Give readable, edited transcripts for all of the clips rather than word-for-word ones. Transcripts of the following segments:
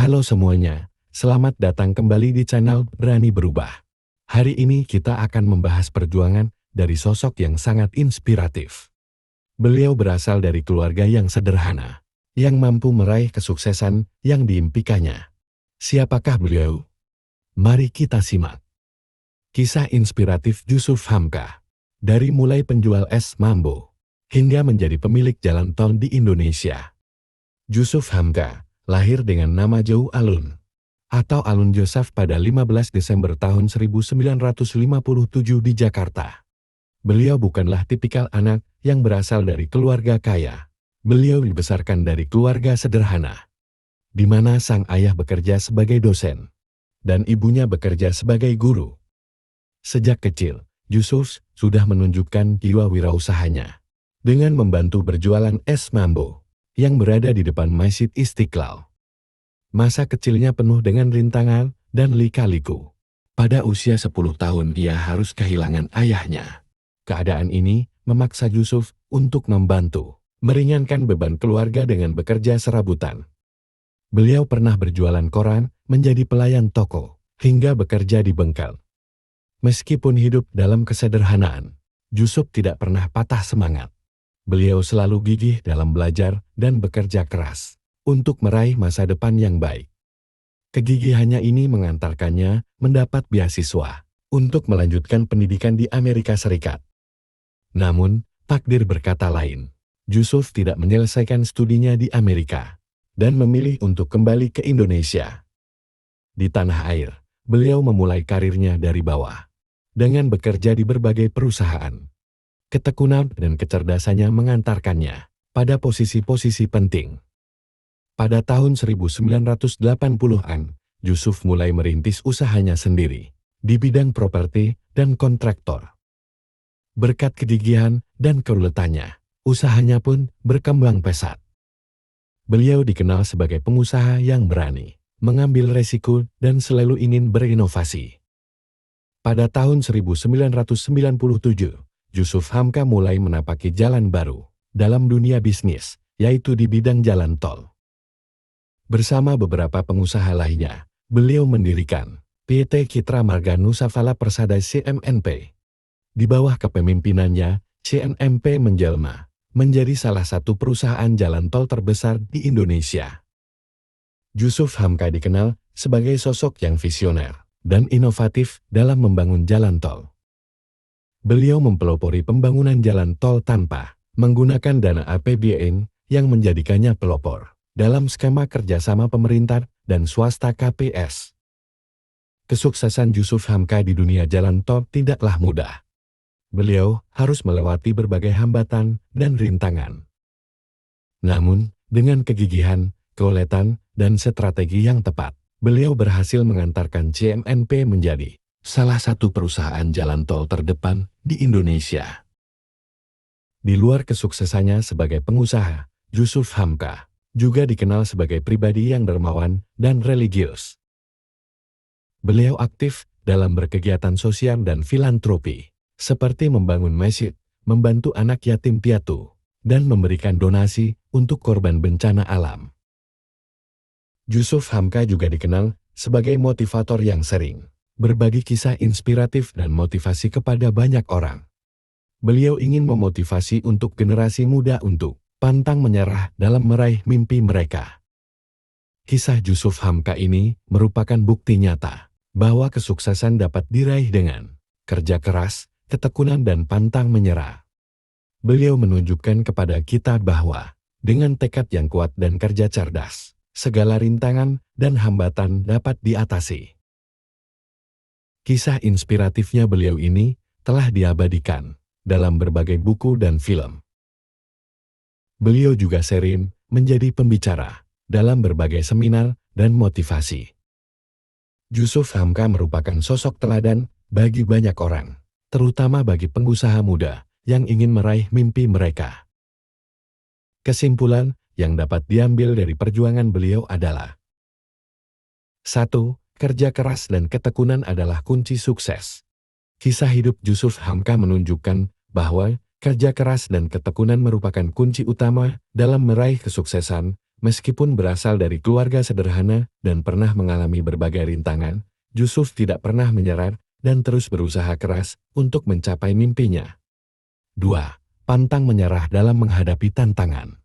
Halo semuanya, selamat datang kembali di channel Berani Berubah. Hari ini kita akan membahas perjuangan dari sosok yang sangat inspiratif. Beliau berasal dari keluarga yang sederhana, yang mampu meraih kesuksesan yang diimpikannya. Siapakah beliau? Mari kita simak. Kisah inspiratif Jusuf Hamka. Dari mulai penjual es Mambo, hingga menjadi pemilik jalan tol di Indonesia. Jusuf Hamka lahir dengan nama Jauh Alun, atau Alun Joseph pada 15 Desember tahun 1957 di Jakarta. Beliau bukanlah tipikal anak yang berasal dari keluarga kaya. Beliau dibesarkan dari keluarga sederhana, di mana sang ayah bekerja sebagai dosen, dan ibunya bekerja sebagai guru. Sejak kecil, Jusuf sudah menunjukkan jiwa wirausahanya, dengan membantu berjualan es Mambo yang berada di depan Masjid Istiqlal. Masa kecilnya penuh dengan rintangan dan lika-liku. Pada usia 10 tahun dia harus kehilangan ayahnya. Keadaan ini memaksa Jusuf untuk membantu, meringankan beban keluarga dengan bekerja serabutan. Beliau pernah berjualan koran, menjadi pelayan toko, hingga bekerja di bengkel. Meskipun hidup dalam kesederhanaan, Jusuf tidak pernah patah semangat. Beliau selalu gigih dalam belajar dan bekerja keras untuk meraih masa depan yang baik. Kegigihannya ini mengantarkannya mendapat beasiswa untuk melanjutkan pendidikan di Amerika Serikat. Namun, takdir berkata lain. Jusuf tidak menyelesaikan studinya di Amerika dan memilih untuk kembali ke Indonesia. Di tanah air, beliau memulai karirnya dari bawah dengan bekerja di berbagai perusahaan. Ketekunan dan kecerdasannya mengantarkannya pada posisi-posisi penting. Pada tahun 1980-an, Jusuf mulai merintis usahanya sendiri di bidang properti dan kontraktor. Berkat kegigihan dan keuletannya, usahanya pun berkembang pesat. Beliau dikenal sebagai pengusaha yang berani, mengambil resiko dan selalu ingin berinovasi. Pada tahun 1997, Jusuf Hamka mulai menapaki jalan baru dalam dunia bisnis, yaitu di bidang jalan tol. Bersama beberapa pengusaha lainnya, beliau mendirikan PT Citra Marga Nusa Fala Persada CMNP. Di bawah kepemimpinannya, CMNP menjelma menjadi salah satu perusahaan jalan tol terbesar di Indonesia. Jusuf Hamka dikenal sebagai sosok yang visioner dan inovatif dalam membangun jalan tol. Beliau mempelopori pembangunan jalan tol tanpa menggunakan dana APBN yang menjadikannya pelopor dalam skema kerjasama pemerintah dan swasta KPS. Kesuksesan Jusuf Hamka di dunia jalan tol tidaklah mudah. Beliau harus melewati berbagai hambatan dan rintangan. Namun, dengan kegigihan, keuletan, dan strategi yang tepat, beliau berhasil mengantarkan CMNP menjadi salah satu perusahaan jalan tol terdepan di Indonesia. Di luar kesuksesannya sebagai pengusaha, Jusuf Hamka juga dikenal sebagai pribadi yang dermawan dan religius. Beliau aktif dalam berkegiatan sosial dan filantropi, seperti membangun masjid, membantu anak yatim piatu, dan memberikan donasi untuk korban bencana alam. Jusuf Hamka juga dikenal sebagai motivator yang sering berbagi kisah inspiratif dan motivasi kepada banyak orang. Beliau ingin memotivasi untuk generasi muda untuk pantang menyerah dalam meraih mimpi mereka. Kisah Jusuf Hamka ini merupakan bukti nyata bahwa kesuksesan dapat diraih dengan kerja keras, ketekunan dan pantang menyerah. Beliau menunjukkan kepada kita bahwa dengan tekad yang kuat dan kerja cerdas, segala rintangan dan hambatan dapat diatasi. Kisah inspiratifnya beliau ini telah diabadikan dalam berbagai buku dan film. Beliau juga sering menjadi pembicara dalam berbagai seminar dan motivasi. Jusuf Hamka merupakan sosok teladan bagi banyak orang, terutama bagi pengusaha muda yang ingin meraih mimpi mereka. Kesimpulan yang dapat diambil dari perjuangan beliau adalah 1. Kerja keras dan ketekunan adalah kunci sukses. Kisah hidup Jusuf Hamka menunjukkan bahwa kerja keras dan ketekunan merupakan kunci utama dalam meraih kesuksesan, Meskipun berasal dari keluarga sederhana dan pernah mengalami berbagai rintangan, Yusuf tidak pernah menyerah dan terus berusaha keras untuk mencapai mimpinya. 2. Pantang menyerah dalam menghadapi tantangan.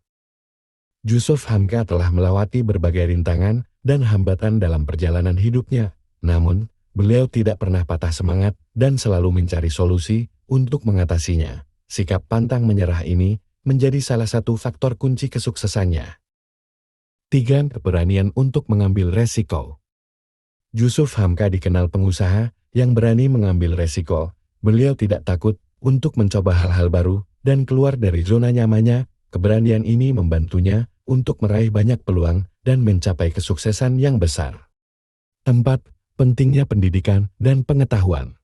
Yusuf Hamka telah melewati berbagai rintangan dan hambatan dalam perjalanan hidupnya. Namun, beliau tidak pernah patah semangat dan selalu mencari solusi untuk mengatasinya. Sikap pantang menyerah ini menjadi salah satu faktor kunci kesuksesannya. 3. Keberanian untuk mengambil resiko. Yusuf Hamka dikenal pengusaha yang berani mengambil resiko. Beliau tidak takut untuk mencoba hal-hal baru dan keluar dari zona nyamannya. Keberanian ini membantunya untuk meraih banyak peluang dan mencapai kesuksesan yang besar. 4. Pentingnya pendidikan dan pengetahuan.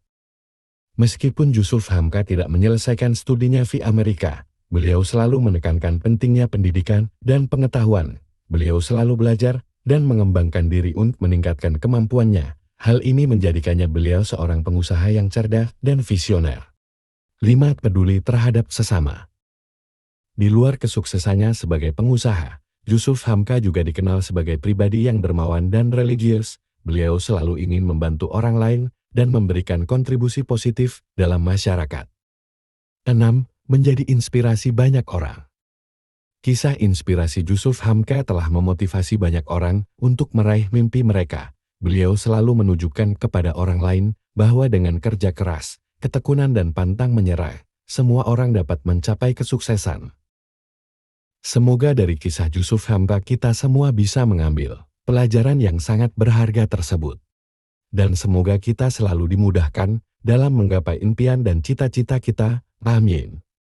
Meskipun Yusuf Hamka tidak menyelesaikan studinya di Amerika, beliau selalu menekankan pentingnya pendidikan dan pengetahuan. Beliau selalu belajar dan mengembangkan diri untuk meningkatkan kemampuannya. Hal ini menjadikannya beliau seorang pengusaha yang cerdas dan visioner. 5. Peduli terhadap sesama. Di luar kesuksesannya sebagai pengusaha, Yusuf Hamka juga dikenal sebagai pribadi yang dermawan dan religius. Beliau selalu ingin membantu orang lain dan memberikan kontribusi positif dalam masyarakat. 6. Menjadi inspirasi banyak orang. Kisah inspirasi Yusuf Hamka telah memotivasi banyak orang untuk meraih mimpi mereka. Beliau selalu menunjukkan kepada orang lain bahwa dengan kerja keras, ketekunan dan pantang menyerah, semua orang dapat mencapai kesuksesan. Semoga dari kisah Yusuf Hamka kita semua bisa mengambil pelajaran yang sangat berharga tersebut. Dan semoga kita selalu dimudahkan dalam menggapai impian dan cita-cita kita. Amin.